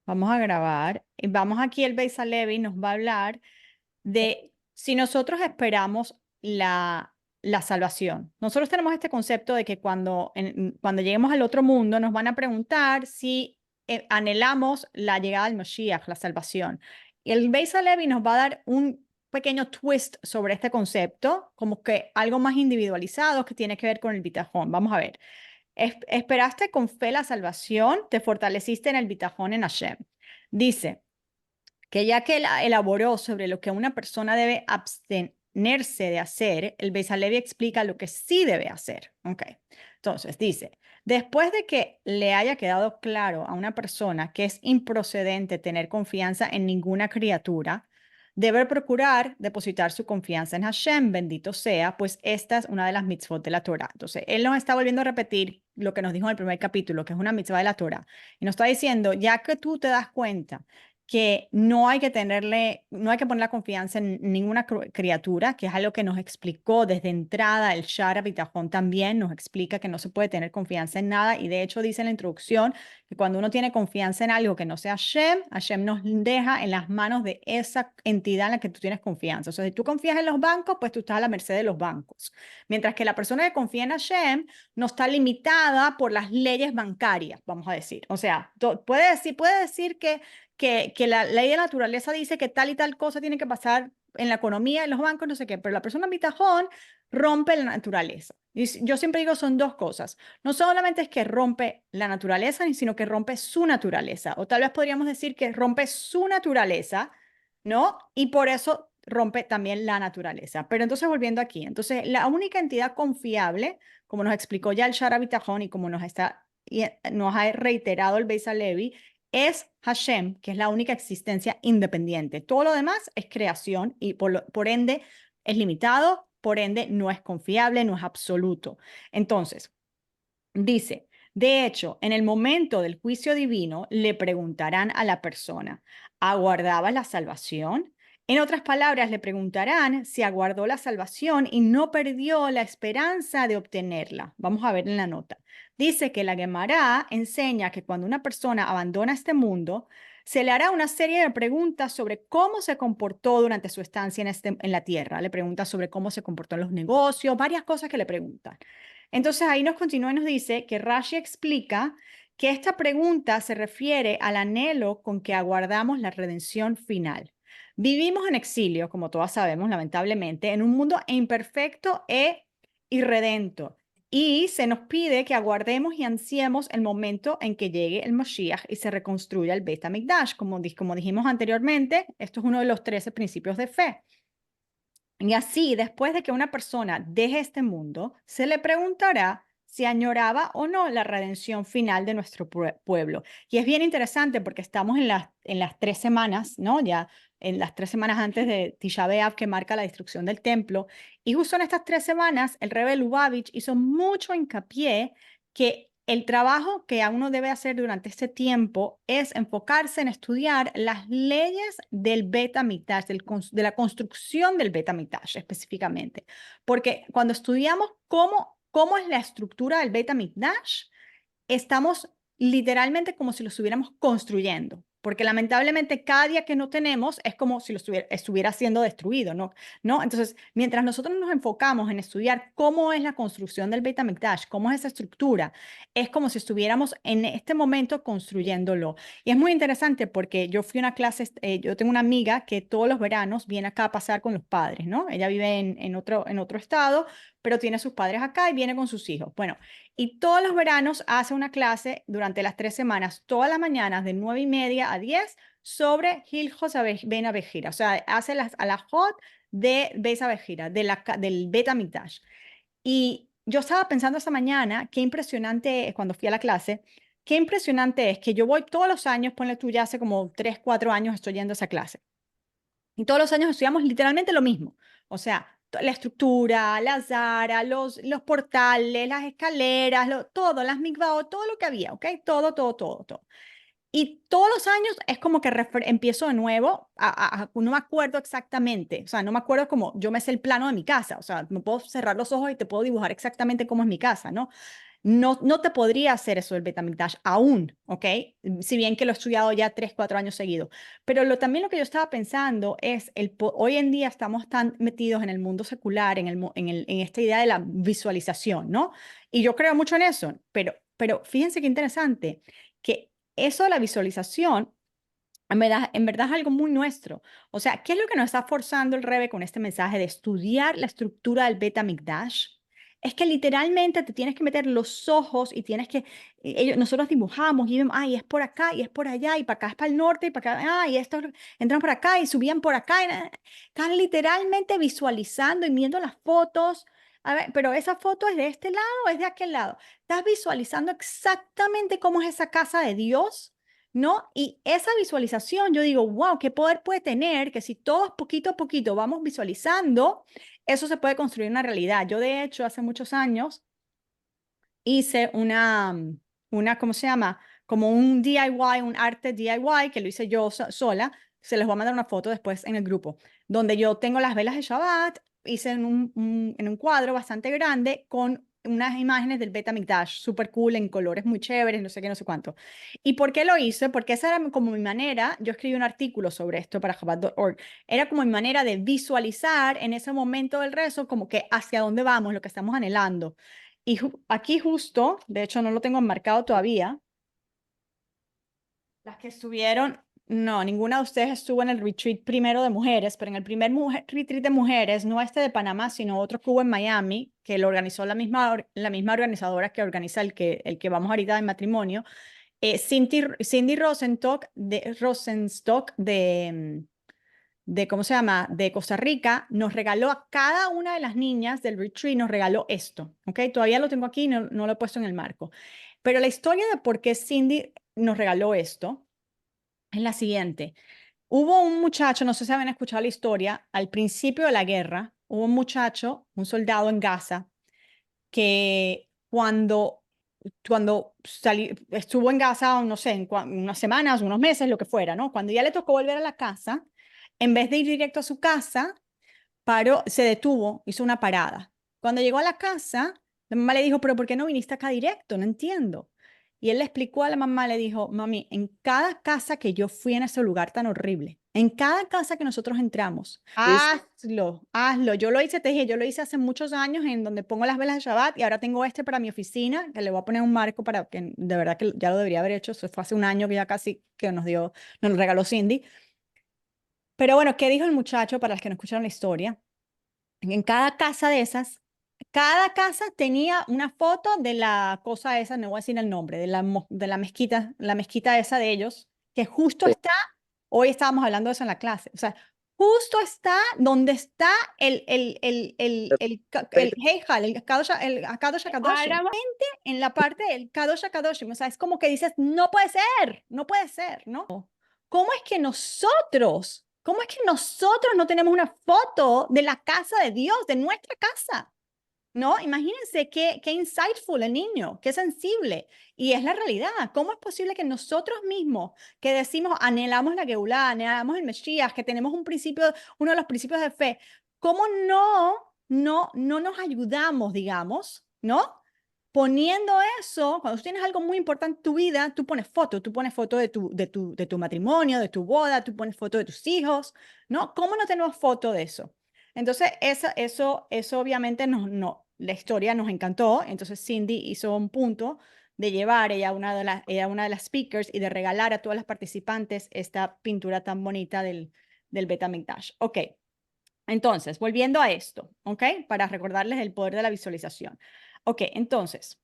Vamos a grabar. Y vamos aquí, el Beis Halevi nos va a hablar de si nosotros esperamos la salvación. Nosotros tenemos este concepto de que cuando lleguemos al otro mundo nos van a preguntar si anhelamos la llegada del Mashiach, la salvación. Y el Beis Halevi nos va a dar un pequeño twist sobre este concepto, como que algo más individualizado que tiene que ver con el bitajón. Vamos a ver. Esperaste con fe la salvación, te fortaleciste en el bitajón en Hashem. Dice que ya que él elaboró sobre lo que una persona debe abstenerse de hacer, el Beis Halevi explica lo que sí debe hacer. Okay. Entonces, dice, después de que le haya quedado claro a una persona que es improcedente tener confianza en ninguna criatura, debe procurar depositar su confianza en Hashem, bendito sea, pues esta es una de las mitzvot de la Torah. Entonces, él nos está volviendo a repetir lo que nos dijo en el primer capítulo, que es una mitzvah de la Torah. Y nos está diciendo, ya que tú te das cuenta que no hay que no hay que poner la confianza en ninguna criatura, que es algo que nos explicó desde entrada el Shara Bitajón también, nos explica que no se puede tener confianza en nada y de hecho dice en la introducción que cuando uno tiene confianza en algo que no sea Hashem, Hashem nos deja en las manos de esa entidad en la que tú tienes confianza. O sea, si tú confías en los bancos, pues tú estás a la merced de los bancos. Mientras que la persona que confía en Hashem no está limitada por las leyes bancarias, vamos a decir. O sea, puede decir que la ley de la naturaleza dice que tal y tal cosa tiene que pasar en la economía, en los bancos, no sé qué, pero la persona en bitajón rompe la naturaleza. Y yo siempre digo son dos cosas. No solamente es que rompe la naturaleza, sino que rompe su naturaleza. O tal vez podríamos decir que rompe su naturaleza, ¿no? Y por eso rompe también la naturaleza. Pero entonces volviendo aquí, entonces la única entidad confiable, como nos explicó ya el Shara Bitajón y como nos ha reiterado el Beis Halevi, es Hashem, que es la única existencia independiente. Todo lo demás es creación y por ende es limitado, por ende no es confiable, no es absoluto. Entonces, dice, de hecho, en el momento del juicio divino le preguntarán a la persona, ¿aguardabas la salvación? En otras palabras, le preguntarán si aguardó la salvación y no perdió la esperanza de obtenerla. Vamos a ver en la nota. Dice que la Gemara enseña que cuando una persona abandona este mundo, se le hará una serie de preguntas sobre cómo se comportó durante su estancia en la tierra. Le pregunta sobre cómo se comportó en los negocios, varias cosas que le preguntan. Entonces ahí nos continúa y nos dice que Rashi explica que esta pregunta se refiere al anhelo con que aguardamos la redención final. Vivimos en exilio, como todas sabemos, lamentablemente, en un mundo imperfecto e irredento. Y se nos pide que aguardemos y ansiemos el momento en que llegue el Mashiach y se reconstruya el Beit HaMikdash. Como dijimos anteriormente, esto es uno de los 13 principios de fe. Y así, después de que una persona deje este mundo, se le preguntará si añoraba o no la redención final de nuestro pueblo. Y es bien interesante porque estamos en las 3 semanas, ¿no? Ya en las 3 semanas antes de Tisha B'Av, que marca la destrucción del templo. Y justo en estas 3 semanas, el Rebbe Lubavitch hizo mucho hincapié que el trabajo que a uno debe hacer durante este tiempo es enfocarse en estudiar las leyes del Beit HaMikdash, de la construcción del Beit HaMikdash específicamente. Porque cuando estudiamos cómo es la estructura del Beit HaMikdash, estamos literalmente como si lo estuviéramos construyendo. Porque lamentablemente cada día que no tenemos es como si lo estuviera siendo destruido, ¿no? ¿No? Entonces, mientras nosotros nos enfocamos en estudiar cómo es la construcción del Beit HaMikdash, cómo es esa estructura, es como si estuviéramos en este momento construyéndolo. Y es muy interesante porque yo fui a una clase, yo tengo una amiga que todos los veranos viene acá a pasar con los padres, ¿no? Ella vive en otro estado, pero tiene a sus padres acá y viene con sus hijos. Bueno, y todos los veranos hace una clase durante las 3 semanas, todas las mañanas de 9:30 a 10 sobre Hilchos Ben Abejira. O sea, hace las alajot de Beis Abejira, del Bet HaMikdash. Y yo estaba pensando esta mañana, qué impresionante es cuando fui a la clase, qué impresionante es que yo voy todos los años, ponle tú ya hace como 3, 4 años estoy yendo a esa clase. Y todos los años estudiamos literalmente lo mismo. O sea, la estructura, la zara, los portales, las escaleras, todo, las mikvaot, todo lo que había, ¿ok? Todo, todo, todo, todo. Y todos los años es como que empiezo de nuevo, no me acuerdo exactamente, o sea, no me acuerdo como yo me sé el plano de mi casa, o sea, me puedo cerrar los ojos y te puedo dibujar exactamente cómo es mi casa, ¿no? no te podría hacer eso el beta-amigdash aún, ¿ok? Si bien que lo he estudiado ya 3, 4 años seguidos. Pero también lo que yo estaba pensando es, hoy en día estamos tan metidos en el mundo secular, en esta idea de la visualización, ¿no? Y yo creo mucho en eso, pero fíjense qué interesante, que eso de la visualización en verdad es algo muy nuestro. O sea, ¿qué es lo que nos está forzando el Rebe con este mensaje de estudiar la estructura del Beta Mikdash? Es que literalmente te tienes que meter los ojos y tienes que, nosotros dibujamos y vemos, ay, es por acá y es por allá y para acá es para el norte y para acá, y estos entran por acá y subían por acá. Están literalmente visualizando y viendo las fotos. A ver, pero esa foto es de este lado o es de aquel lado. Estás visualizando exactamente cómo es esa casa de Dios, ¿no? Y esa visualización, yo digo, wow, qué poder puede tener que si todos poquito a poquito vamos visualizando, eso se puede construir una realidad. Yo, de hecho, hace muchos años hice ¿cómo se llama? Como un DIY, un arte DIY, que lo hice yo sola. Se les voy a mandar una foto después en el grupo, donde yo tengo las velas de Shabbat, hice en un cuadro bastante grande con unas imágenes del Beta Mikdash, súper cool, en colores muy chéveres, no sé qué, no sé cuánto. ¿Y por qué lo hice? Porque esa era como mi manera, yo escribí un artículo sobre esto para Chabad.org, era como mi manera de visualizar en ese momento del rezo, como que hacia dónde vamos, lo que estamos anhelando. Y aquí justo, de hecho no lo tengo enmarcado todavía, las que estuvieron, no, ninguna de ustedes estuvo en el retreat primero de mujeres, pero en el primer retreat de mujeres, no este de Panamá, sino otro que hubo en Miami, que lo organizó la misma organizadora que organiza el que vamos ahorita de matrimonio, Cindy Rosenstock ¿cómo se llama? De Costa Rica, nos regaló a cada una de las niñas del retreat, nos regaló esto, ¿ok? Todavía lo tengo aquí, no lo he puesto en el marco. Pero la historia de por qué Cindy nos regaló esto es la siguiente. Hubo un muchacho, no sé si habían escuchado la historia, al principio de la guerra, hubo un muchacho, un soldado en Gaza, que cuando estuvo en Gaza, no sé, unas semanas, unos meses, lo que fuera, ¿no? Cuando ya le tocó volver a la casa, en vez de ir directo a su casa, se detuvo, hizo una parada. Cuando llegó a la casa, la mamá le dijo, pero ¿por qué no viniste acá directo? No entiendo. Y él le explicó a la mamá, le dijo, mami, en cada casa que yo fui en ese lugar tan horrible, en cada casa que nosotros entramos, hazlo, hazlo. Yo lo hice, te dije, yo lo hice hace muchos años en donde pongo las velas de Shabbat y ahora tengo este para mi oficina, que le voy a poner un marco para que de verdad que ya lo debería haber hecho. Eso fue hace un año que ya casi que nos lo regaló Cindy. Pero bueno, ¿qué dijo el muchacho para los que no escucharon la historia? En cada casa de esas, cada casa tenía una foto de la cosa esa, no voy a decir el nombre, de la mezquita esa de ellos, que justo Sí. está, hoy estábamos hablando de eso en la clase, o sea, justo está donde está el Heijal, el Kadosh HaKadoshim, en la parte del Kadosh HaKadoshim, o sea, es como que dices, no puede ser, no puede ser, ¿no? ¿Cómo es que nosotros no tenemos una foto de la casa de Dios, de nuestra casa? ¿No? Imagínense qué insightful el niño, qué sensible. Y es la realidad. ¿Cómo es posible que nosotros mismos, que decimos, anhelamos la Geulá, anhelamos el Mesías, que tenemos un principio, uno de los principios de fe, cómo no nos ayudamos, digamos, ¿no? Poniendo eso, cuando tú tienes algo muy importante en tu vida, tú pones foto de tu matrimonio, de tu boda, tú pones foto de tus hijos, ¿no? ¿Cómo no tenemos foto de eso? Entonces, eso obviamente la historia nos encantó. Entonces, Cindy hizo un punto de llevar, ella una de las speakers y de regalar a todas las participantes esta pintura tan bonita del Beta Mikdash. Ok, entonces, volviendo a esto, ok, para recordarles el poder de la visualización. Ok, entonces,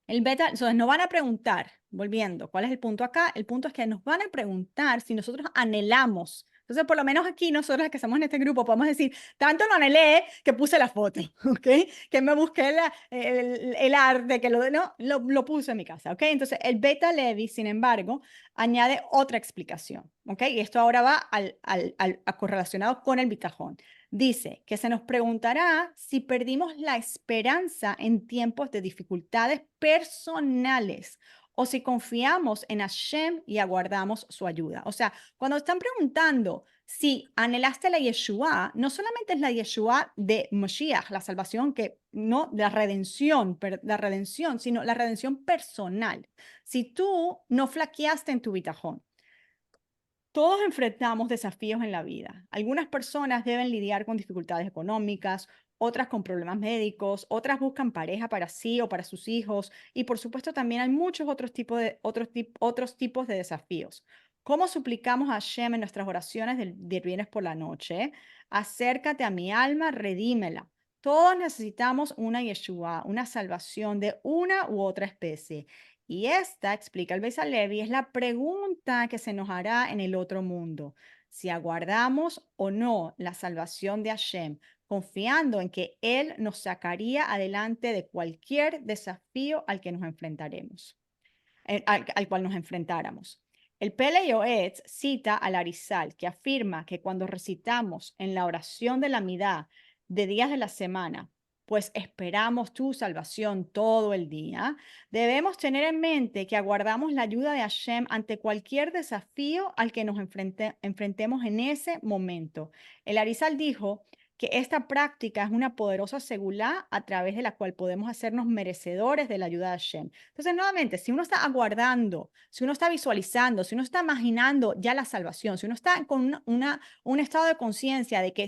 entonces nos van a preguntar, volviendo, ¿cuál es el punto acá? El punto es que nos van a preguntar si nosotros anhelamos. Entonces, por lo menos aquí nosotros que estamos en este grupo podemos decir, tanto lo anhelé que puse la foto, ¿ok? Que me busqué el arte, que no, lo puse en mi casa, ¿ok? Entonces, el Beta Levi, sin embargo, añade otra explicación, ¿ok? Y esto ahora va correlacionado con el bitajón. Dice que se nos preguntará si perdimos la esperanza en tiempos de dificultades personales o si confiamos en Hashem y aguardamos su ayuda. O sea, cuando están preguntando si anhelaste la Yeshua, no solamente es la Yeshua de Mashiach, la salvación que no, la redención, sino la redención personal. Si tú no flaqueaste en tu bitajón, todos enfrentamos desafíos en la vida. Algunas personas deben lidiar con dificultades económicas, otras con problemas médicos, otras buscan pareja para sí o para sus hijos y por supuesto también hay muchos otros tipos de desafíos. ¿Cómo suplicamos a Hashem en nuestras oraciones del viernes por la noche? Acércate a mi alma, redímela. Todos necesitamos una Yeshua, una salvación de una u otra especie. Y esta, explica el Beis Halevi, es la pregunta que se nos hará en el otro mundo. Si aguardamos o no la salvación de Hashem, confiando en que Él nos sacaría adelante de cualquier desafío al que nos enfrentaremos, al cual nos enfrentáramos. El Pele Yoetz cita al Arizal, que afirma que cuando recitamos en la oración de la Midá de días de la semana, pues esperamos tu salvación todo el día, debemos tener en mente que aguardamos la ayuda de Hashem ante cualquier desafío al que nos enfrentemos en ese momento. El Arizal dijo que esta práctica es una poderosa segulá a través de la cual podemos hacernos merecedores de la ayuda de Hashem. Entonces, nuevamente, si uno está aguardando, si uno está visualizando, si uno está imaginando ya la salvación, si uno está con un estado de conciencia de que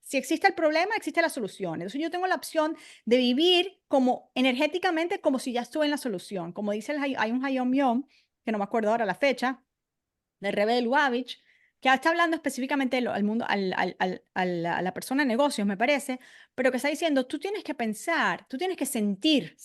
si existe el problema, existe la solución. Entonces, yo tengo la opción de vivir como energéticamente como si ya estuve en la solución. Como dice, hay un Hayom Yom, que no me acuerdo ahora la fecha, del Rebbe de Lubavitch, que está hablando específicamente al mundo, a la persona de negocios, me parece, pero que está diciendo, tú tienes que pensar, tú tienes que sentir,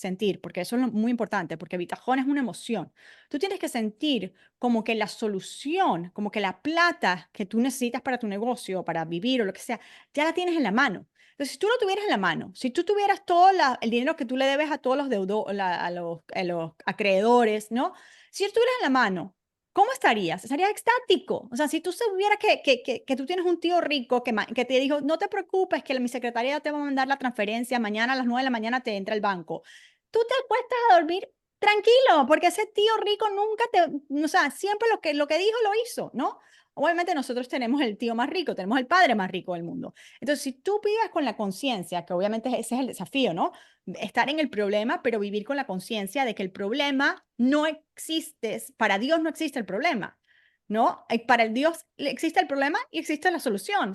porque eso es muy importante, porque bitajón es una emoción. Tú tienes que sentir como que la solución, como que la plata que tú necesitas para tu negocio, para vivir o lo que sea, ya la tienes en la mano. Entonces, si tú lo tuvieras en la mano, si tú tuvieras todo el dinero que tú le debes a todos los a los acreedores, ¿no? Si tú tuvieras en la mano, ¿cómo estarías? Estarías extático. O sea, si tú supieras que tú tienes un tío rico que te dijo, no te preocupes, que mi secretaria te va a mandar la transferencia, mañana a las 9 de la mañana te entra el banco. Tú te acuestas a dormir tranquilo, porque ese tío rico nunca o sea, siempre lo que dijo lo hizo, ¿no? Obviamente nosotros tenemos el tío más rico, tenemos el padre más rico del mundo. Entonces, si tú vives con la conciencia, que obviamente ese es el desafío, ¿no? Estar en el problema, pero vivir con la conciencia de que el problema no existe, para Dios no existe el problema, ¿no? Para el Dios existe el problema y existe la solución.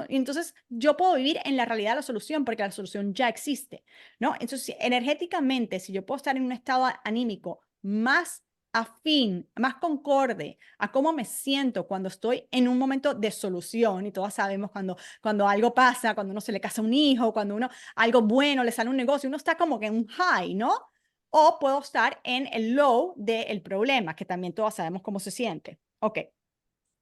Entonces, yo puedo vivir en la realidad de la solución porque la solución ya existe, ¿no? Entonces, energéticamente, si yo puedo estar en un estado anímico más afín, más concorde a cómo me siento cuando estoy en un momento de solución, y todos sabemos cuando algo pasa, cuando uno se le casa un hijo, cuando uno algo bueno, le sale un negocio, uno está como que en un high, ¿no? O puedo estar en el low del problema, que también todos sabemos cómo se siente. Ok,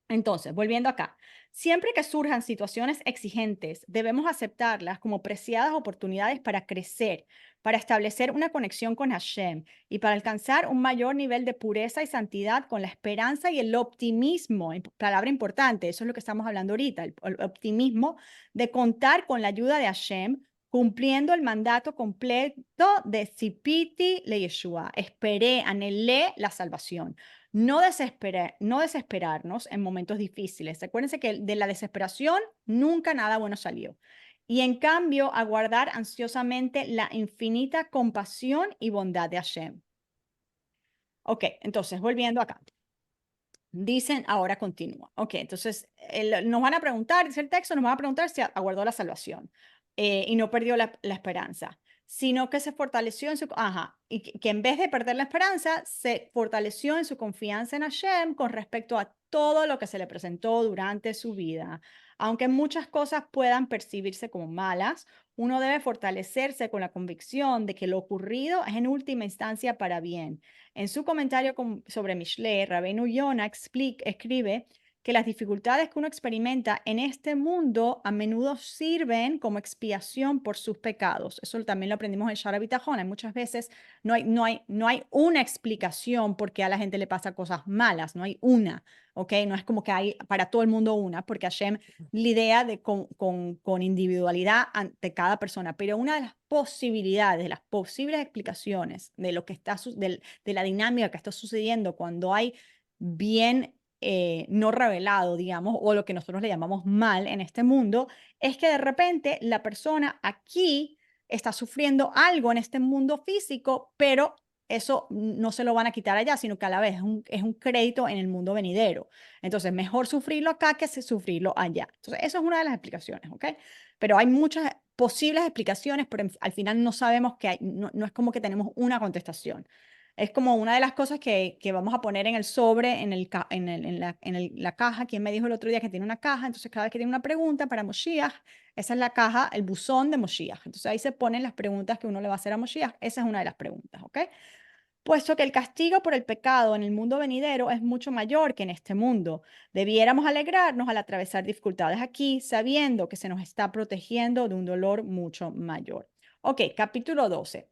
entonces, volviendo acá, siempre que surjan situaciones exigentes, debemos aceptarlas como preciadas oportunidades para crecer, para establecer una conexión con Hashem y para alcanzar un mayor nivel de pureza y santidad con la esperanza y el optimismo, palabra importante, eso es lo que estamos hablando ahorita, el optimismo de contar con la ayuda de Hashem, cumpliendo el mandato completo de Zipiti le Yeshua. Esperé, anhelé la salvación. No desesperarnos en momentos difíciles. Acuérdense que de la desesperación nunca nada bueno salió. Y en cambio, aguardar ansiosamente la infinita compasión y bondad de Hashem. Ok, entonces, volviendo acá. Dicen, ahora continúa. Ok, entonces nos van a preguntar, dice el texto, nos van a preguntar si aguardó la salvación y no perdió la esperanza, sino que se fortaleció en su, y que en vez de perder la esperanza, se fortaleció en su confianza en Hashem con respecto a todo lo que se le presentó durante su vida. Aunque muchas cosas puedan percibirse como malas, uno debe fortalecerse con la convicción de que lo ocurrido es en última instancia para bien. En su comentario sobre Mishle, Rabbeinu Yonah escribe que las dificultades que uno experimenta en este mundo a menudo sirven como expiación por sus pecados. Eso también lo aprendimos en Shara Bitajón. Hay muchas veces no hay una explicación por qué a la gente le pasa cosas malas, no hay una, ¿ok? No es como que hay para todo el mundo una, porque Hashem lidia con individualidad ante cada persona, pero una de las posibilidades, de las posibles explicaciones de lo que está, de la dinámica que está sucediendo cuando hay bien no revelado, digamos, o lo que nosotros le llamamos mal en este mundo, es que de repente la persona aquí está sufriendo algo en este mundo físico, pero eso no se lo van a quitar allá, sino que a la vez es un crédito en el mundo venidero. Entonces, mejor sufrirlo acá que sufrirlo allá. Entonces, eso es una de las explicaciones, ¿ok? Pero hay muchas posibles explicaciones, pero al final no sabemos que hay, no es como que tenemos una contestación. Es como una de las cosas que vamos a poner en el sobre, la caja. Quien me dijo el otro día que tiene una caja, entonces cada vez que tiene una pregunta para Moshiach, esa es la caja, el buzón de Moshiach. Entonces ahí se ponen las preguntas que uno le va a hacer a Moshiach. Esa es una de las preguntas, ¿ok? Puesto que el castigo por el pecado en el mundo venidero es mucho mayor que en este mundo, debiéramos alegrarnos al atravesar dificultades aquí, sabiendo que se nos está protegiendo de un dolor mucho mayor. Ok, capítulo 12.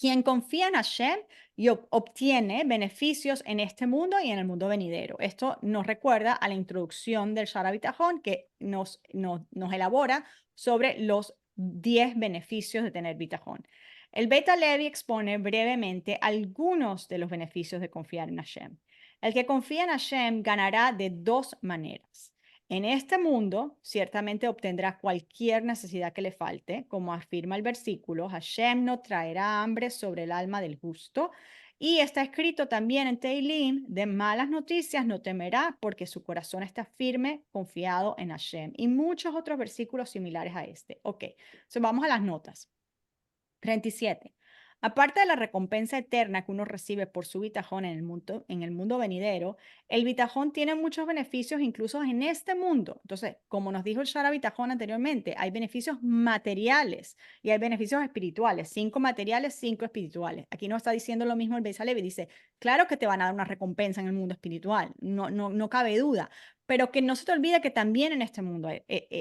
Quien confía en Hashem y obtiene beneficios en este mundo y en el mundo venidero. Esto nos recuerda a la introducción del Shara Bitajón que nos elabora sobre los 10 beneficios de tener Bitajón. El Beta Levi expone brevemente algunos de los beneficios de confiar en Hashem. El que confía en Hashem ganará de dos maneras. En este mundo, ciertamente obtendrá cualquier necesidad que le falte, como afirma el versículo, Hashem no traerá hambre sobre el alma del justo. Y está escrito también en Teilim, de malas noticias no temerá, porque su corazón está firme, confiado en Hashem. Y muchos otros versículos similares a este. Ok, entonces vamos a las notas. 37. Aparte de la recompensa eterna que uno recibe por su bitajón en el mundo venidero, el bitajón tiene muchos beneficios incluso en este mundo. Entonces, como nos dijo el Shara Bitajón anteriormente, hay beneficios materiales y hay beneficios espirituales. 5 materiales, 5 espirituales. Aquí no está diciendo lo mismo el Beis Halevi. Dice, claro que te van a dar una recompensa en el mundo espiritual. No cabe duda. Pero que no se te olvide que también en este mundo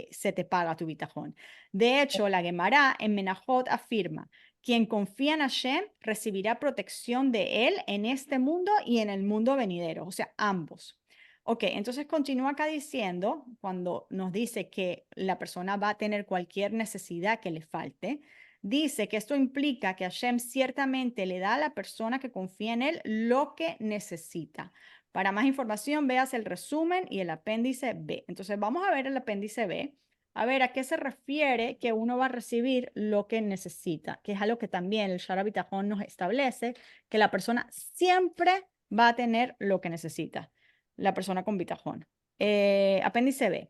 se te paga tu bitajón. De hecho, la Gemara en Menajot afirma, quien confía en Hashem recibirá protección de él en este mundo y en el mundo venidero, o sea, ambos. Ok, entonces continúa acá diciendo, cuando nos dice que la persona va a tener cualquier necesidad que le falte, dice que esto implica que Hashem ciertamente le da a la persona que confía en él lo que necesita. Para más información, veas el resumen y el apéndice B. Entonces, vamos a ver el apéndice B. A ver, ¿a qué se refiere que uno va a recibir lo que necesita? Que es algo que también el Shara Bitajón nos establece, que la persona siempre va a tener lo que necesita, la persona con bitajón. Apéndice B.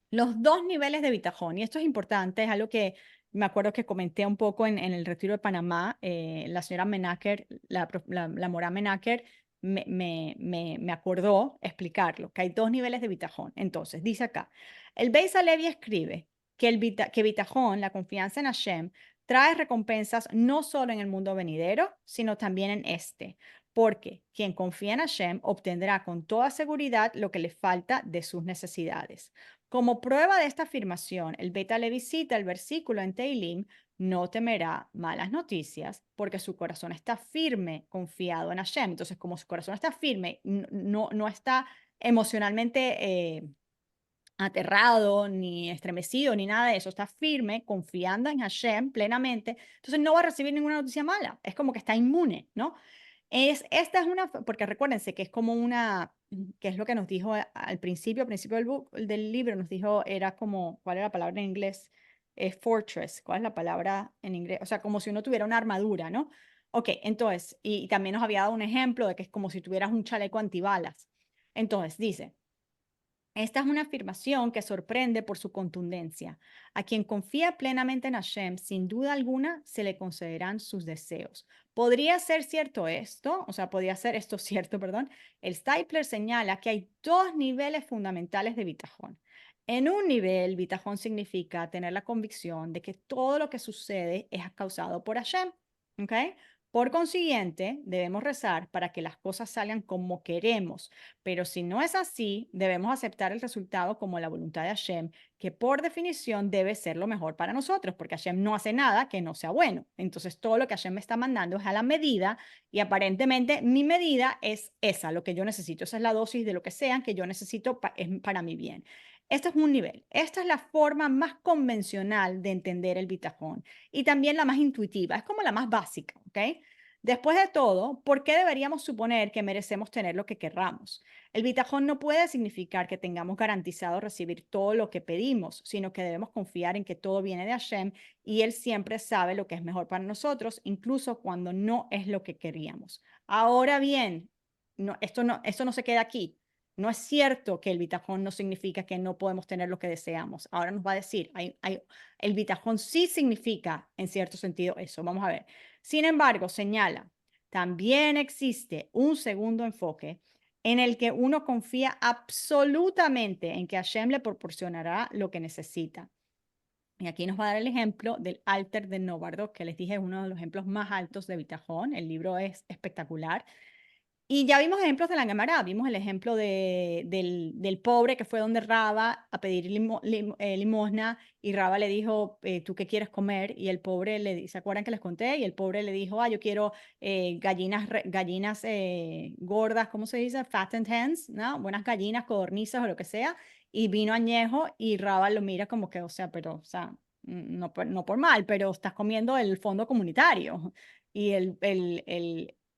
Los dos niveles de bitajón, y esto es importante, es algo que me acuerdo que comenté un poco en el retiro de Panamá, la señora Menaker, la Mora Menaker, me acordó explicarlo, que hay dos niveles de bitajón. Entonces, dice acá, el Beis Halevi escribe que bitajón, la confianza en Hashem, trae recompensas no solo en el mundo venidero, sino también en este, porque quien confía en Hashem obtendrá con toda seguridad lo que le falta de sus necesidades. Como prueba de esta afirmación, el Beta Levi cita el versículo en Teilim, no temerá malas noticias, porque su corazón está firme, confiado en Hashem. Entonces, como su corazón está firme, no está emocionalmente aterrado, ni estremecido, ni nada de eso, está firme, confiando en Hashem plenamente, entonces no va a recibir ninguna noticia mala. Es como que está inmune, ¿no? Esta es una, porque recuérdense que es como una, que es lo que nos dijo al principio del libro, nos dijo, era como, ¿cuál era la palabra en inglés? Fortress, ¿cuál es la palabra en inglés? O sea, como si uno tuviera una armadura, ¿no? Ok, entonces, y también nos había dado un ejemplo de que es como si tuvieras un chaleco antibalas. Entonces, dice, esta es una afirmación que sorprende por su contundencia. A quien confía plenamente en Hashem, sin duda alguna, se le concederán sus deseos. ¿Podría ser cierto esto? O sea, ¿podría ser esto cierto, perdón? El Stipler señala que hay dos niveles fundamentales de bitajón. En un nivel, bitajón significa tener la convicción de que todo lo que sucede es causado por Hashem. ¿Ok? Por consiguiente, debemos rezar para que las cosas salgan como queremos, pero si no es así, debemos aceptar el resultado como la voluntad de Hashem, que por definición debe ser lo mejor para nosotros, porque Hashem no hace nada que no sea bueno. Entonces, todo lo que Hashem me está mandando es a la medida y aparentemente mi medida es esa, lo que yo necesito. Esa es la dosis de lo que sea que yo necesito para mi bien. Este es un nivel. Esta es la forma más convencional de entender el bitajón y también la más intuitiva. Es como la más básica, ¿ok? Después de todo, ¿por qué deberíamos suponer que merecemos tener lo que querramos? El bitajón no puede significar que tengamos garantizado recibir todo lo que pedimos, sino que debemos confiar en que todo viene de Hashem y Él siempre sabe lo que es mejor para nosotros, incluso cuando no es lo que queríamos. Ahora bien, esto no se queda aquí. No es cierto que el bitajón no significa que no podemos tener lo que deseamos. Ahora nos va a decir, el bitajón sí significa en cierto sentido eso. Vamos a ver. Sin embargo, señala, también existe un segundo enfoque en el que uno confía absolutamente en que Hashem le proporcionará lo que necesita. Y aquí nos va a dar el ejemplo del Alter de Novardo, que les dije es uno de los ejemplos más altos de bitajón. El libro es espectacular. Y ya vimos ejemplos de la Gemara, vimos el ejemplo del pobre que fue donde Raba a pedir limosna y Raba le dijo, ¿tú qué quieres comer? Y el pobre ¿se acuerdan que les conté? Y el pobre le dijo, yo quiero gallinas gordas, ¿cómo se dice? Fattened hens, ¿no? Buenas gallinas, codornices o lo que sea. Y vino añejo y Raba lo mira como que, o sea, no por mal, pero estás comiendo el fondo comunitario. Y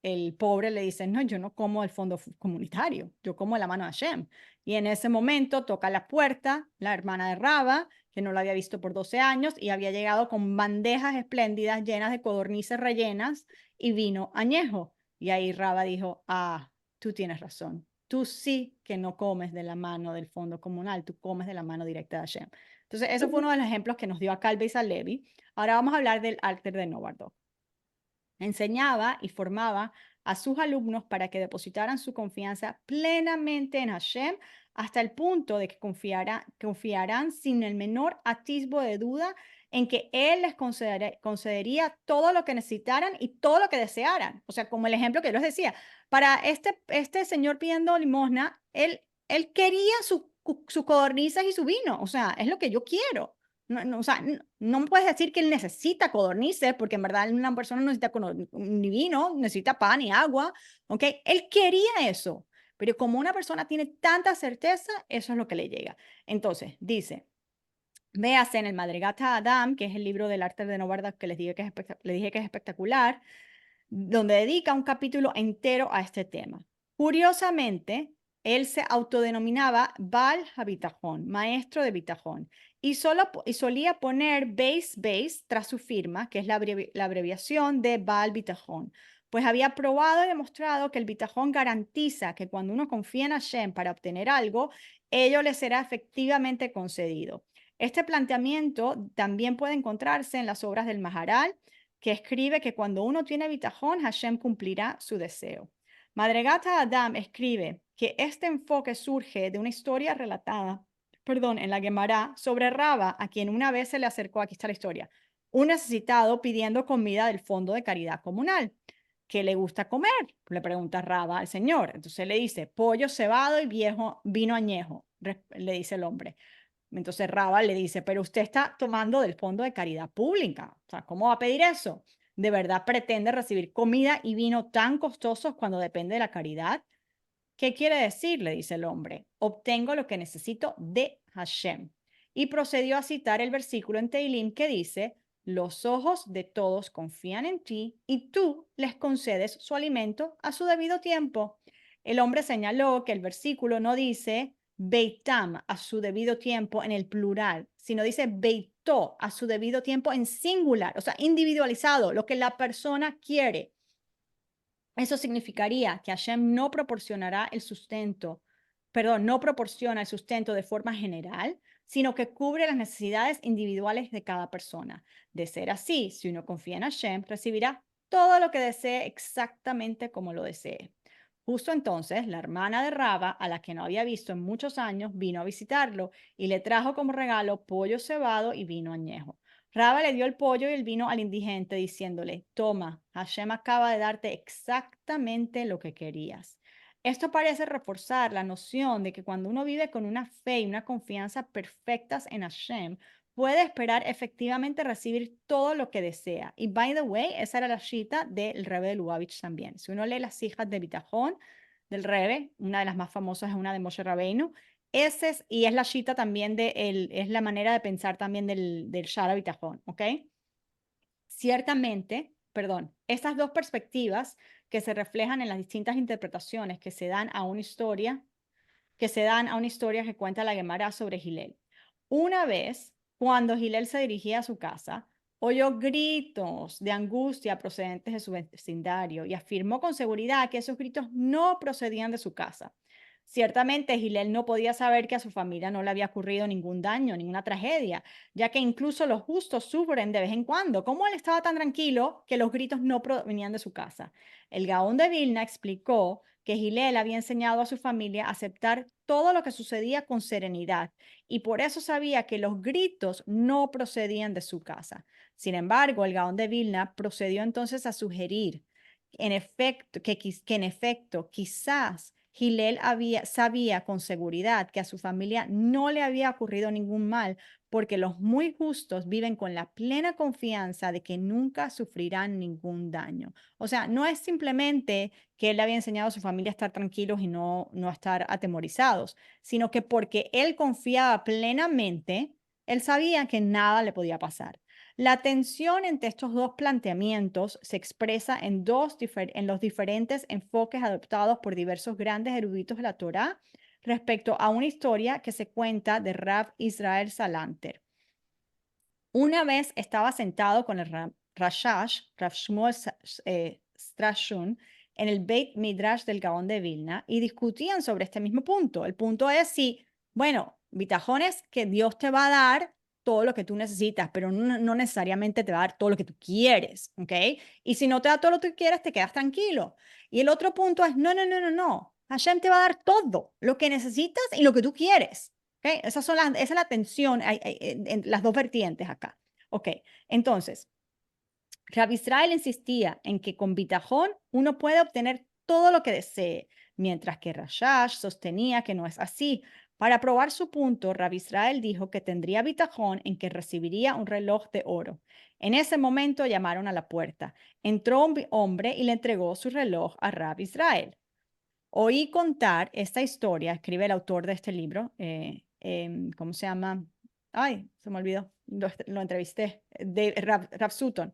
el pobre le dice, no, yo no como el fondo comunitario, yo como la mano de Hashem. Y en ese momento toca la puerta la hermana de Raba, que no lo había visto por 12 años y había llegado con bandejas espléndidas llenas de codornices rellenas y vino añejo. Y ahí Raba dijo, tú tienes razón, tú sí que no comes de la mano del fondo comunal, tú comes de la mano directa de Hashem. Entonces, eso fue uno de los ejemplos que nos dio acá el Beis Halevi. Ahora vamos a hablar del Alter de Novardo. Enseñaba y formaba a sus alumnos para que depositaran su confianza plenamente en Hashem hasta el punto de que confiarán sin el menor atisbo de duda en que Él les concedería todo lo que necesitaran y todo lo que desearan. O sea, como el ejemplo que yo les decía, para este señor pidiendo limosna, él quería sus codornices y su vino. O sea, es lo que yo quiero. O sea, no me puedes decir que él necesita codornices, porque en verdad una persona no necesita ni vino, necesita pan y agua, ¿ok? Él quería eso, pero como una persona tiene tanta certeza, eso es lo que le llega. Entonces, dice, véase en el Madrigata Adam, que es el libro del arte de Novarda que les dije que es espectacular, donde dedica un capítulo entero a este tema. Curiosamente, él se autodenominaba Baal HaBitajón, maestro de bitajón, y solía poner base tras su firma, que es la abreviación de Baal Bitajón, pues había probado y demostrado que el bitajón garantiza que cuando uno confía en Hashem para obtener algo, ello le será efectivamente concedido. Este planteamiento también puede encontrarse en las obras del Maharal, que escribe que cuando uno tiene bitajón, Hashem cumplirá su deseo. Madregata Adam escribe que este enfoque surge de una historia relatada, en la Gemara sobre Raba, a quien una vez se le acercó, aquí está la historia, un necesitado pidiendo comida del fondo de caridad comunal. ¿Qué le gusta comer? Le pregunta Raba al señor. Entonces le dice, pollo cebado y viejo vino añejo, le dice el hombre. Entonces Raba le dice, pero usted está tomando del fondo de caridad pública. O sea, ¿cómo va a pedir eso? ¿De verdad pretende recibir comida y vino tan costosos cuando depende de la caridad? ¿Qué quiere decir? Le dice el hombre. Obtengo lo que necesito de Hashem. Y procedió a citar el versículo en Teilim que dice, los ojos de todos confían en ti y tú les concedes su alimento a su debido tiempo. El hombre señaló que el versículo no dice Beitam a su debido tiempo en el plural, sino dice Beitó a su debido tiempo en singular, o sea, individualizado, lo que la persona quiere. Eso significaría que Hashem no proporcionará el sustento, no proporciona el sustento de forma general, sino que cubre las necesidades individuales de cada persona. De ser así, si uno confía en Hashem, recibirá todo lo que desee exactamente como lo desee. Justo entonces, la hermana de Raba, a la que no había visto en muchos años, vino a visitarlo y le trajo como regalo pollo cebado y vino añejo. Raba le dio el pollo y el vino al indigente, diciéndole, toma, Hashem acaba de darte exactamente lo que querías. Esto parece reforzar la noción de que cuando uno vive con una fe y una confianza perfectas en Hashem, puede esperar efectivamente recibir todo lo que desea. Y by the way, esa era la shita del Rebbe de Lubavitch también. Si uno lee las hijas de Bitajón del Rebbe, una de las más famosas es una de Moshe Rabbeinu, y es la shita también es la manera de pensar también del Shara Bitajón, ¿ok? Ciertamente, perdón, estas dos perspectivas que se reflejan en las distintas interpretaciones que se dan a una historia, que cuenta la Gemara sobre Gilel. Una vez, cuando Gilel se dirigía a su casa, oyó gritos de angustia procedentes de su vecindario y afirmó con seguridad que esos gritos no procedían de su casa. Ciertamente, Gilel no podía saber que a su familia no le había ocurrido ningún daño, ninguna tragedia, ya que incluso los justos sufren de vez en cuando. ¿Cómo él estaba tan tranquilo que los gritos no provenían de su casa? El Gaón de Vilna explicó que Gilel había enseñado a su familia a aceptar todo lo que sucedía con serenidad y por eso sabía que los gritos no procedían de su casa. Sin embargo, el Gaón de Vilna procedió entonces a sugerir que en efecto quizás Gilel sabía con seguridad que a su familia no le había ocurrido ningún mal, porque los muy justos viven con la plena confianza de que nunca sufrirán ningún daño. O sea, no es simplemente que él le había enseñado a su familia a estar tranquilos y no a estar atemorizados, sino que porque él confiaba plenamente, él sabía que nada le podía pasar. La tensión entre estos dos planteamientos se expresa en los diferentes enfoques adoptados por diversos grandes eruditos de la Torá respecto a una historia que se cuenta de Rav Israel Salanter. Una vez estaba sentado con el Rashash, Rav Shmuel Strashun, en el Beit Midrash del Gaón de Vilna y discutían sobre este mismo punto. El punto es si, bueno, bitajón es que Dios te va a dar todo lo que tú necesitas, pero no necesariamente te va a dar todo lo que tú quieres, ¿ok? Y si no te da todo lo que tú quieres, te quedas tranquilo. Y el otro punto es, no. Hashem te va a dar todo lo que necesitas y lo que tú quieres. ¿Ok? Esa es la tensión en las dos vertientes acá. Ok, entonces, Rabbi Israel insistía en que con bitajón uno puede obtener todo lo que desee, mientras que Rashash sostenía que no es así. Para probar su punto, Rabbi Israel dijo que tendría bitajón en que recibiría un reloj de oro. En ese momento llamaron a la puerta. Entró un hombre y le entregó su reloj a Rabbi Israel. Oí contar esta historia, escribe el autor de este libro, ¿cómo se llama? Ay, se me olvidó, lo entrevisté, de Rav Sutton.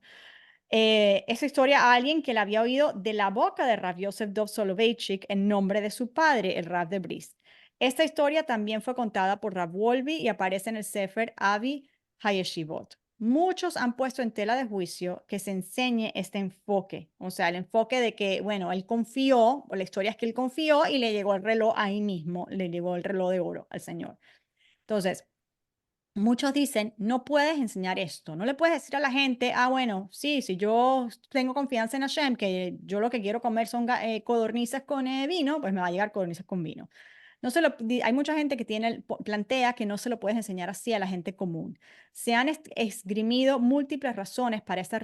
Esa historia a alguien que la había oído de la boca de Rav Yosef Dov Soloveitchik en nombre de su padre, el Rav de Brisk. Esta historia también fue contada por Rav Wolbe y aparece en el Sefer Avi Hayeshivot. Muchos han puesto en tela de juicio que se enseñe este enfoque, o sea, el enfoque de que, bueno, él confió, o la historia es que él confió y le llegó el reloj ahí mismo, le llegó el reloj de oro al Señor. Entonces, muchos dicen, no puedes enseñar esto, no le puedes decir a la gente, bueno, sí, si yo tengo confianza en Hashem, que yo lo que quiero comer son codornices con vino, pues me va a llegar codornices con vino. No se lo, hay mucha gente que plantea que no se lo puedes enseñar así a la gente común. Se han esgrimido múltiples razones para esta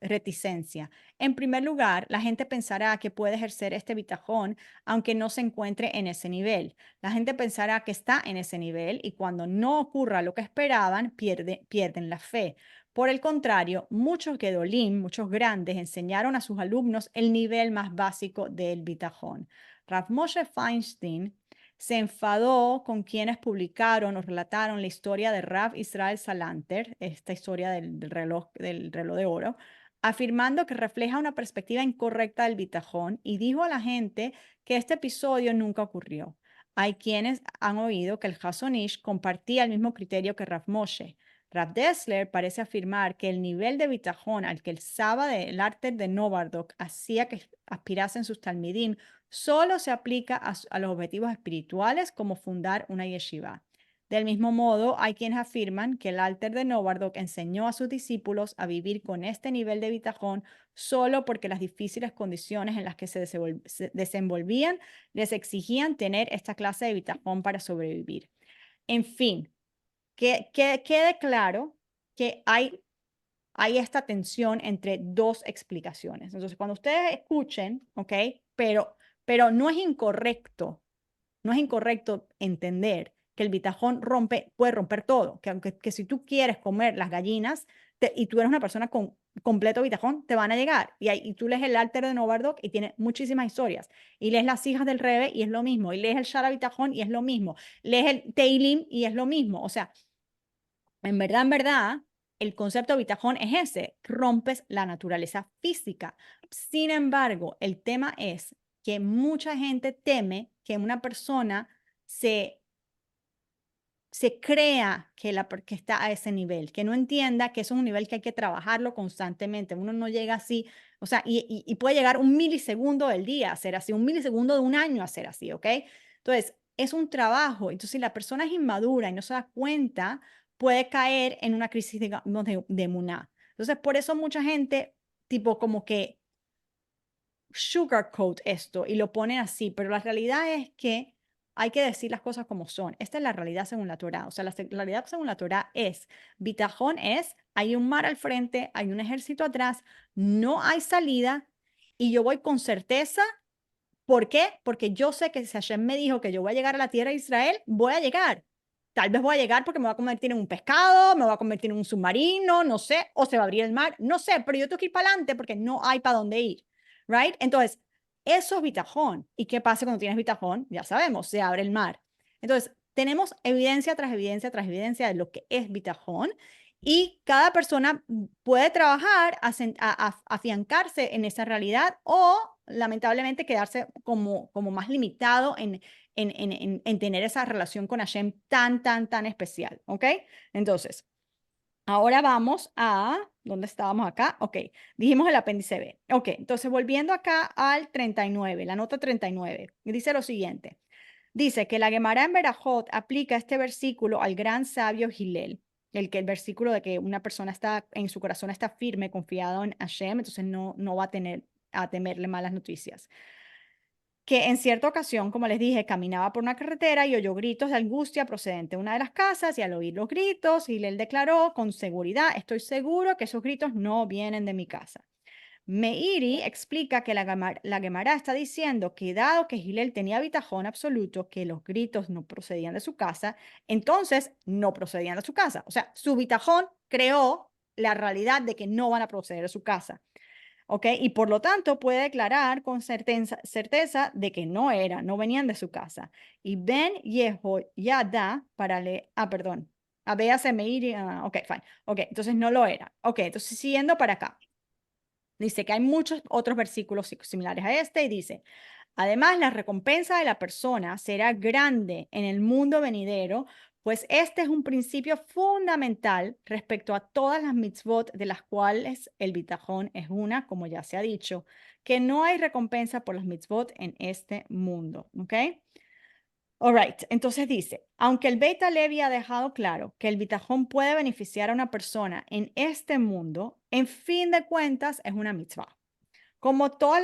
reticencia. En primer lugar, la gente pensará que puede ejercer este bitajón aunque no se encuentre en ese nivel. La gente pensará que está en ese nivel y cuando no ocurra lo que esperaban, pierden la fe. Por el contrario, muchos Gedolim, muchos grandes, enseñaron a sus alumnos el nivel más básico del bitajón. Rav Moshe Feinstein se enfadó con quienes publicaron o relataron la historia de Rav Israel Salanter, esta historia del reloj de oro, afirmando que refleja una perspectiva incorrecta del bitajón y dijo a la gente que este episodio nunca ocurrió. Hay quienes han oído que el Hasonish compartía el mismo criterio que Rav Moshe. Rav Dessler parece afirmar que el nivel de bitajón al que el Saba del arte de Novardok hacía que aspirasen sus talmidim solo se aplica a los objetivos espirituales como fundar una yeshiva. Del mismo modo, hay quienes afirman que el Alter de Novardok enseñó a sus discípulos a vivir con este nivel de bitajón solo porque las difíciles condiciones en las que se desenvolvían les exigían tener esta clase de bitajón para sobrevivir. En fin, que quede claro que hay esta tensión entre dos explicaciones. Entonces, cuando ustedes escuchen, ¿ok? Pero no es incorrecto entender que el bitajón puede romper todo, que si tú quieres comer las gallinas y tú eres una persona con completo bitajón, te van a llegar. Y tú lees el Alter de Novardok y tiene muchísimas historias. Y lees las hijas del Rebe y es lo mismo. Y lees el Shara Bitajón y es lo mismo. Lees el Teilim y es lo mismo. O sea, en verdad, el concepto de bitajón es ese, rompes la naturaleza física. Sin embargo, el tema es que mucha gente teme que una persona se, se crea que está a ese nivel, que no entienda que eso es un nivel que hay que trabajarlo constantemente. Uno no llega así, o sea, y puede llegar un milisegundo del día a ser así, un milisegundo de un año a ser así, ¿ok? Entonces, es un trabajo. Entonces, si la persona es inmadura y no se da cuenta, puede caer en una crisis de emuná. Entonces, por eso mucha gente, tipo, como que sugarcoat esto y lo ponen así, pero la realidad es que hay que decir las cosas como son. Esta es la realidad según la Torá. O sea, la realidad según la Torá es, bitajón es, hay un mar al frente, hay un ejército atrás, no hay salida y yo voy con certeza. ¿Por qué? Porque yo sé que si Hashem me dijo que yo voy a llegar a la tierra de Israel, voy a llegar. Tal vez voy a llegar porque me voy a convertir en un pescado, me voy a convertir en un submarino, no sé, o se va a abrir el mar, no sé, pero yo tengo que ir para adelante porque no hay para dónde ir, ¿right? Entonces, eso es bitajón. ¿Y qué pasa cuando tienes bitajón? Ya sabemos, se abre el mar. Entonces, tenemos evidencia tras evidencia tras evidencia de lo que es bitajón y cada persona puede trabajar afiancarse en esa realidad o lamentablemente quedarse como más limitado en tener esa relación con Hashem tan especial, ¿ok? Entonces, ahora vamos a, ¿dónde estábamos acá? Ok, dijimos el apéndice B. Ok, entonces volviendo acá al 39, la nota 39, dice lo siguiente. Dice que la Gemara en Berajot aplica este versículo al gran sabio Gilel, el versículo de que una persona está en su corazón está firme, confiado en Hashem, entonces no va a temerle malas noticias. Que en cierta ocasión, como les dije, caminaba por una carretera y oyó gritos de angustia procedente de una de las casas y al oír los gritos, Gilel declaró con seguridad, estoy seguro que esos gritos no vienen de mi casa. Meiri explica que la Gemara está diciendo que dado que Gilel tenía bitajón absoluto, que los gritos no procedían de su casa, entonces no procedían de su casa. O sea, su bitajón creó la realidad de que no van a proceder de su casa. ¿Ok? Y por lo tanto puede declarar con certeza de que no venían de su casa. Y Ben Yehoyada, perdón, véase Meiri, ok, fine. Ok, entonces no lo era. Ok, entonces siguiendo para acá. Dice que hay muchos otros versículos similares a este y dice, además la recompensa de la persona será grande en el mundo venidero, pues este es un principio fundamental respecto a todas las mitzvot de las cuales el bitajón es una, como ya se ha dicho, que no hay recompensa por las mitzvot en este mundo, ¿ok? All right, entonces dice, aunque el Beit Halevi ha dejado claro que el bitajón puede beneficiar a una persona en este mundo, en fin de cuentas es una mitzvah. Como todas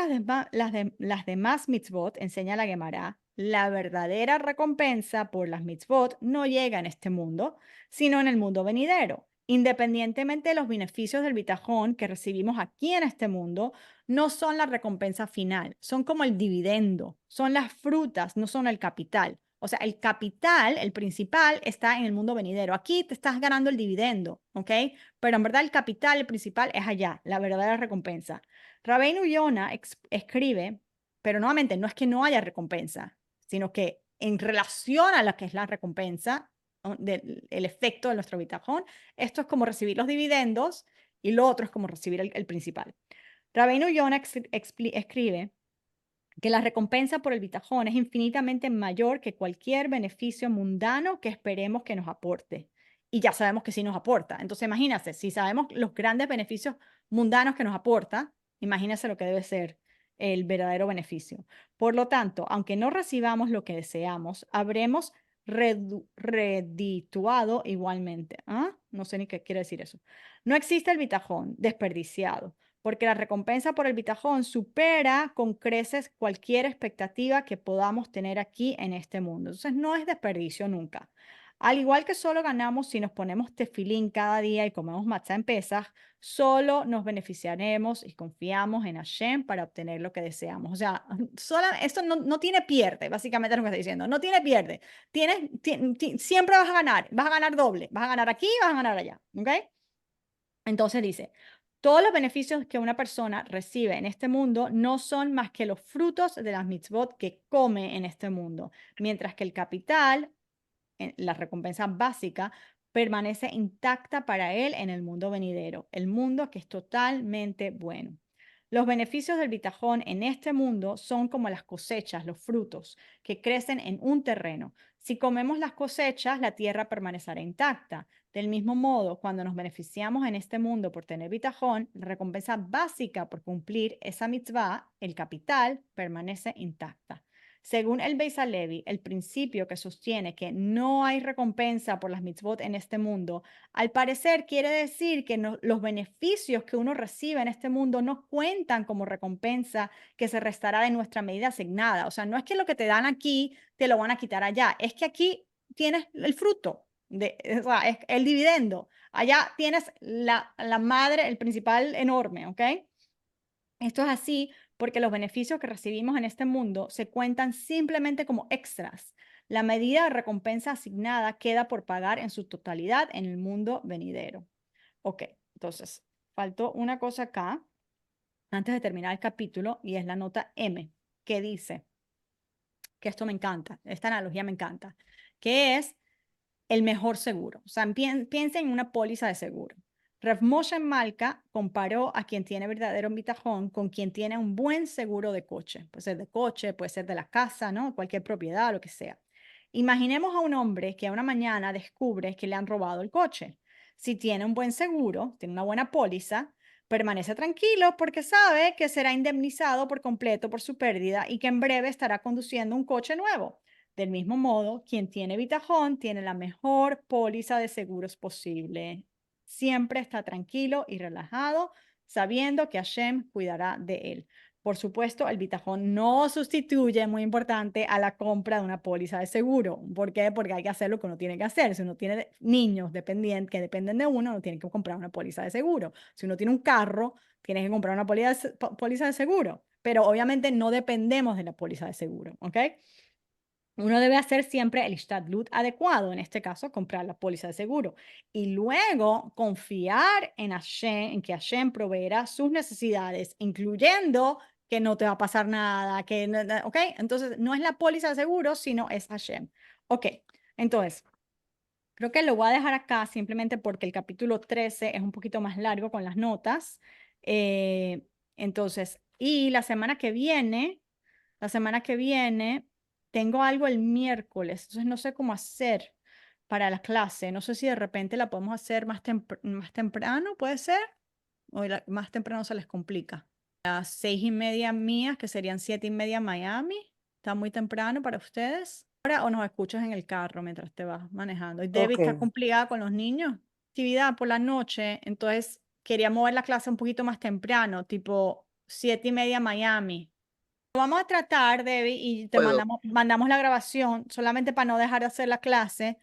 las demás mitzvot, enseña la Gemara, la verdadera recompensa por las mitzvot no llega en este mundo, sino en el mundo venidero. Independientemente de los beneficios del bitajón que recibimos aquí en este mundo, no son la recompensa final, son como el dividendo, son las frutas, no son el capital. O sea, el capital, el principal, está en el mundo venidero. Aquí te estás ganando el dividendo, ¿ok? Pero en verdad el capital, el principal, es allá, la verdadera recompensa. Rabbeinu Yonah escribe, pero nuevamente no es que no haya recompensa, sino que en relación a la que es la recompensa, ¿no? El efecto de nuestro bitajón, esto es como recibir los dividendos y lo otro es como recibir el principal. Rabbeinu Yonah escribe que la recompensa por el bitajón es infinitamente mayor que cualquier beneficio mundano que esperemos que nos aporte. Y ya sabemos que sí nos aporta. Entonces, imagínense, si sabemos los grandes beneficios mundanos que nos aporta, imagínense lo que debe ser el verdadero beneficio. Por lo tanto, aunque no recibamos lo que deseamos, habremos redituado igualmente. ¿Ah? No sé ni qué quiere decir eso. No existe el bitajón desperdiciado porque la recompensa por el bitajón supera con creces cualquier expectativa que podamos tener aquí en este mundo. Entonces, no es desperdicio nunca. Al igual que solo ganamos si nos ponemos tefilín cada día y comemos matzá en Pesaj, solo nos beneficiaremos y confiamos en Hashem para obtener lo que deseamos. O sea, esto no tiene pierde, básicamente es lo que está diciendo. No tiene pierde. Siempre vas a ganar doble. Vas a ganar aquí, vas a ganar allá. ¿Ok? Entonces dice, todos los beneficios que una persona recibe en este mundo no son más que los frutos de las mitzvot que come en este mundo, mientras que el capital, la recompensa básica, permanece intacta para él en el mundo venidero, el mundo que es totalmente bueno. Los beneficios del bitajón en este mundo son como las cosechas, los frutos, que crecen en un terreno. Si comemos las cosechas, la tierra permanecerá intacta. Del mismo modo, cuando nos beneficiamos en este mundo por tener bitajón, la recompensa básica por cumplir esa mitzvah, el capital, permanece intacta. Según el Beis Halevi, el principio que sostiene que no hay recompensa por las mitzvot en este mundo, al parecer quiere decir que los beneficios que uno recibe en este mundo no cuentan como recompensa que se restará de nuestra medida asignada. O sea, no es que lo que te dan aquí te lo van a quitar allá, es que aquí tienes el fruto, o sea, es el dividendo. Allá tienes la madre, el principal enorme, ¿ok? Esto es así porque los beneficios que recibimos en este mundo se cuentan simplemente como extras. La medida de recompensa asignada queda por pagar en su totalidad en el mundo venidero. Ok, entonces, faltó una cosa acá antes de terminar el capítulo y es la nota M, que dice, que esto me encanta, esta analogía me encanta, que es el mejor seguro. O sea, piensa en una póliza de seguro. Rav Moshe Malka comparó a quien tiene verdadero bitajón con quien tiene un buen seguro de coche. Puede ser de coche, puede ser de la casa, ¿no? Cualquier propiedad, lo que sea. Imaginemos a un hombre que a una mañana descubre que le han robado el coche. Si tiene un buen seguro, tiene una buena póliza, permanece tranquilo porque sabe que será indemnizado por completo por su pérdida y que en breve estará conduciendo un coche nuevo. Del mismo modo, quien tiene bitajón tiene la mejor póliza de seguros posible. Siempre está tranquilo y relajado, sabiendo que Hashem cuidará de él. Por supuesto, el bitajón no sustituye, muy importante, a la compra de una póliza de seguro. ¿Por qué? Porque hay que hacer lo que uno tiene que hacer. Si uno tiene niños dependientes que dependen de uno tiene que comprar una póliza de seguro. Si uno tiene un carro, tiene que comprar una póliza de seguro. Pero obviamente no dependemos de la póliza de seguro, ¿ok? Uno debe hacer siempre el Ishtadlut adecuado, en este caso, comprar la póliza de seguro. Y luego confiar en Hashem, en que Hashem proveerá sus necesidades, incluyendo que no te va a pasar nada, ¿ok? Entonces, no es la póliza de seguro, sino es Hashem. Ok, entonces, creo que lo voy a dejar acá simplemente porque el capítulo 13 es un poquito más largo con las notas. Eh, entonces, y la semana que viene tengo algo el miércoles, entonces no sé cómo hacer para la clase. No sé si de repente la podemos hacer más temprano, ¿puede ser? O más temprano se les complica. Las 6:30 mías, que serían 7:30 Miami. ¿Está muy temprano para ustedes? Ahora o nos escuchas en el carro mientras te vas manejando. Y Debbie Ok, está complicada con los niños. Actividad por la noche, entonces quería mover la clase un poquito más temprano, tipo 7:30 Miami. Lo vamos a tratar, Debbie, y te puedo. mandamos la grabación solamente para no dejar de hacer la clase,